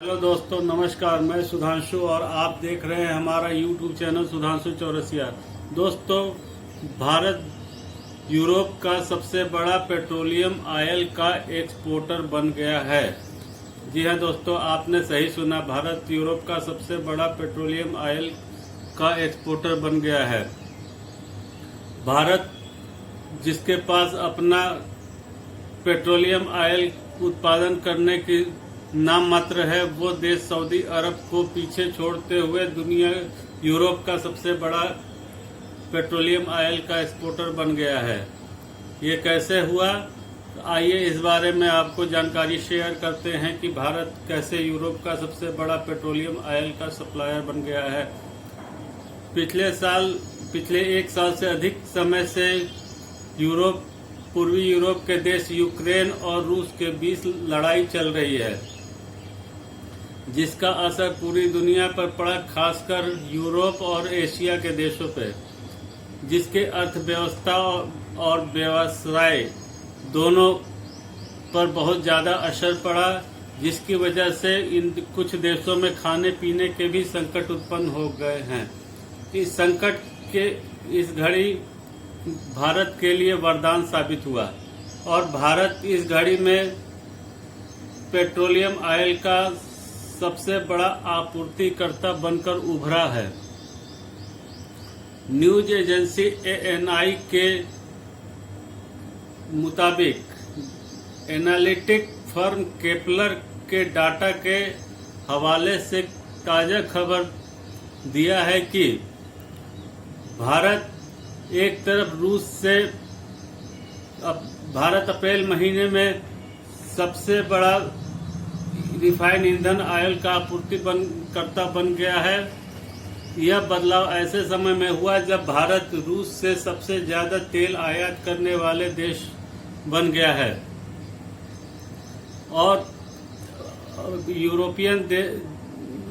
Hello दोस्तों, नमस्कार। मैं सुधांशु और आप देख रहे हैं हमारा यूट्यूब चैनल सुधांशु चौरसिया। दोस्तों, भारत यूरोप का सबसे बड़ा पेट्रोलियम ऑयल का एक्सपोर्टर बन गया है। जी हाँ दोस्तों, आपने सही सुना, भारत यूरोप का सबसे बड़ा पेट्रोलियम ऑयल का एक्सपोर्टर बन गया है। भारत जिसके पास अपना पेट्रोलियम ऑयल उत्पादन करने की नाम मात्र है, वो देश सऊदी अरब को पीछे छोड़ते हुए दुनिया यूरोप का सबसे बड़ा पेट्रोलियम ऑयल का एक्सपोर्टर बन गया है। ये कैसे हुआ? आइए इस बारे में आपको जानकारी शेयर करते हैं कि भारत कैसे यूरोप का सबसे बड़ा पेट्रोलियम ऑयल का सप्लायर बन गया है। पिछले एक साल से अधिक समय से पूर्वी यूरोप के देश यूक्रेन और रूस के बीच लड़ाई चल रही है, जिसका असर पूरी दुनिया पर पड़ा, खासकर यूरोप और एशिया के देशों पर, जिसके अर्थव्यवस्था और व्यवसाय दोनों पर बहुत ज्यादा असर पड़ा, जिसकी वजह से इन कुछ देशों में खाने पीने के भी संकट उत्पन्न हो गए हैं। इस संकट के इस घड़ी भारत के लिए वरदान साबित हुआ और भारत इस घड़ी में पेट्रोलियम ऑयल का सबसे बड़ा आपूर्तिकर्ता बनकर उभरा है। न्यूज एजेंसी ANI के मुताबिक एनालिटिक फर्म केपलर के डाटा के हवाले से ताजा खबर दिया है कि भारत एक तरफ भारत अप्रैल महीने में सबसे बड़ा रिफाइंड ईंधन ऑयल का आपूर्तिकर्ता बन गया है। यह बदलाव ऐसे समय में हुआ जब भारत रूस से सबसे ज्यादा तेल आयात करने वाले देश बन गया है और यूरोपियन देश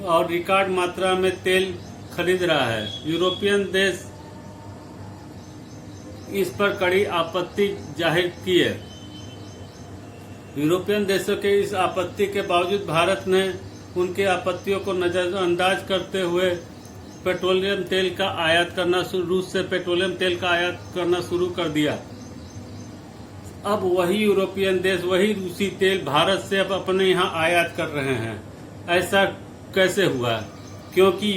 और रिकॉर्ड मात्रा में तेल खरीद रहा है। यूरोपियन देश इस पर कड़ी आपत्ति जाहिर की है। यूरोपियन देशों के इस आपत्ति के बावजूद भारत ने उनकी आपत्तियों को नजरअंदाज करते हुए रूस से पेट्रोलियम तेल का आयात करना शुरू कर दिया। अब वही यूरोपियन देश वही रूसी तेल भारत से अब अपने यहाँ आयात कर रहे हैं। ऐसा कैसे हुआ? क्योंकि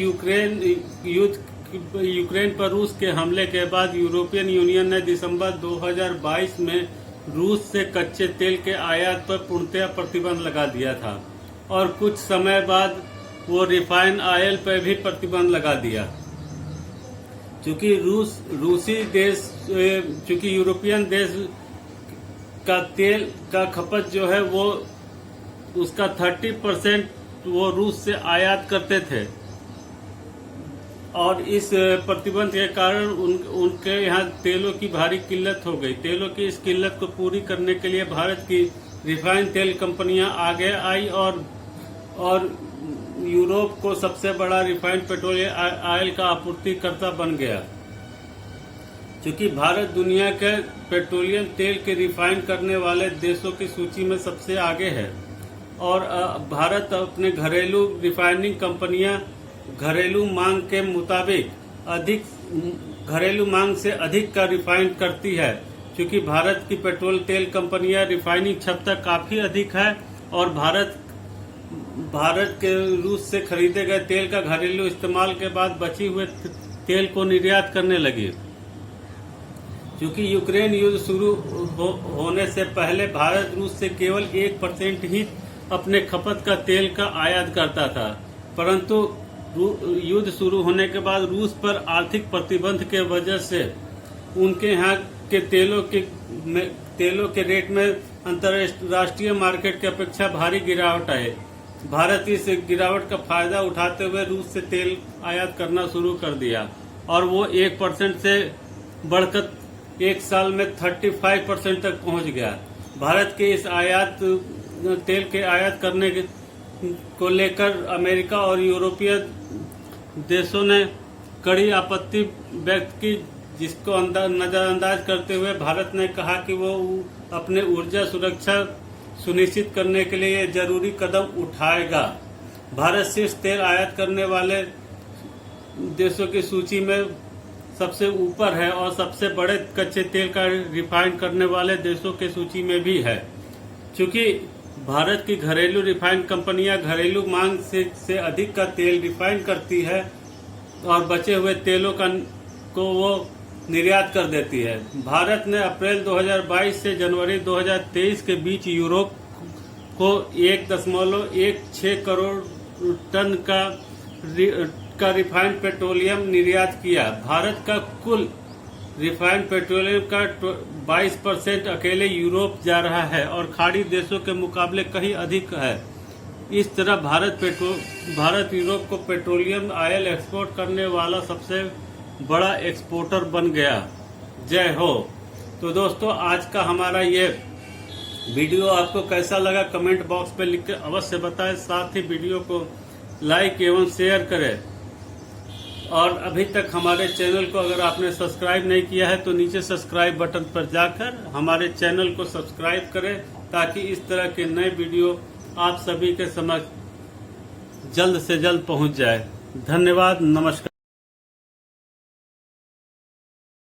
यूक्रेन पर रूस के हमले के बाद यूरोपियन यूनियन ने दिसंबर 2022 में रूस से कच्चे तेल के आयात पर पूर्णतया प्रतिबंध लगा दिया था और कुछ समय बाद वो रिफाइंड ऑयल पर भी प्रतिबंध लगा दिया। चूंकि यूरोपियन देश का तेल का खपत जो है वो उसका 30% वो रूस से आयात करते थे और इस प्रतिबंध के कारण उनके यहाँ तेलों की भारी किल्लत हो गई। तेलों की इस किल्लत को पूरी करने के लिए भारत की रिफाइंड तेल कंपनियां आगे आई और यूरोप को सबसे बड़ा रिफाइंड पेट्रोलियम ऑयल का आपूर्तिकर्ता बन गया। क्योंकि भारत दुनिया के पेट्रोलियम तेल के रिफाइन करने वाले देशों की सूची में सबसे आगे है और भारत अपने घरेलू रिफाइनिंग कंपनियां घरेलू मांग के मुताबिक घरेलू मांग से अधिक का रिफाइन करती है। क्योंकि भारत की पेट्रोल तेल कंपनियां रिफाइनिंग क्षमता काफी अधिक है और भारत के रूस से खरीदे गए तेल का घरेलू इस्तेमाल के बाद बची हुए तेल को निर्यात करने लगी। क्योंकि यूक्रेन युद्ध शुरू होने से पहले भारत रूस से केवल 1% ही अपने खपत का तेल का आयात करता था, परंतु युद्ध शुरू होने के बाद रूस पर आर्थिक प्रतिबंध के वजह से उनके यहाँ के तेलों के रेट में अंतर्राष्ट्रीय मार्केट की अपेक्षा भारी गिरावट आई। भारत इस गिरावट का फायदा उठाते हुए रूस से तेल आयात करना शुरू कर दिया और वो 1% से बढ़कर एक साल में 35% तक पहुंच गया। भारत के इस तेल के आयात करने को लेकर अमेरिका और यूरोपीय देशों ने कड़ी आपत्ति व्यक्त की, जिसको नजरअंदाज करते हुए भारत ने कहा कि वो अपने ऊर्जा सुरक्षा सुनिश्चित करने के लिए जरूरी कदम उठाएगा। भारत शीर्ष तेल आयात करने वाले देशों की सूची में सबसे ऊपर है और सबसे बड़े कच्चे तेल का रिफाइन करने वाले देशों की सूची में भी है। क्योंकि भारत की घरेलू रिफाइन कंपनियां घरेलू मांग से अधिक का तेल रिफाइन करती है और बचे हुए तेलों को वो निर्यात कर देती है। भारत ने अप्रैल 2022 से जनवरी 2023 के बीच यूरोप को 1.16 करोड़ टन का रिफाइंड पेट्रोलियम निर्यात किया। भारत का कुल रिफाइंड पेट्रोलियम का 22% अकेले यूरोप जा रहा है और खाड़ी देशों के मुकाबले कहीं अधिक है। इस तरह भारत यूरोप को पेट्रोलियम ऑयल एक्सपोर्ट करने वाला सबसे बड़ा एक्सपोर्टर बन गया। जय हो। तो दोस्तों, आज का हमारा ये वीडियो आपको कैसा लगा कमेंट बॉक्स पे लिख के अवश्य बताएं। साथ ही वीडियो को लाइक एवं शेयर करें और अभी तक हमारे चैनल को अगर आपने सब्सक्राइब नहीं किया है तो नीचे सब्सक्राइब बटन पर जाकर हमारे चैनल को सब्सक्राइब करें ताकि इस तरह के नए वीडियो आप सभी के समक्ष जल्द से जल्द पहुंच जाए। धन्यवाद। नमस्कार।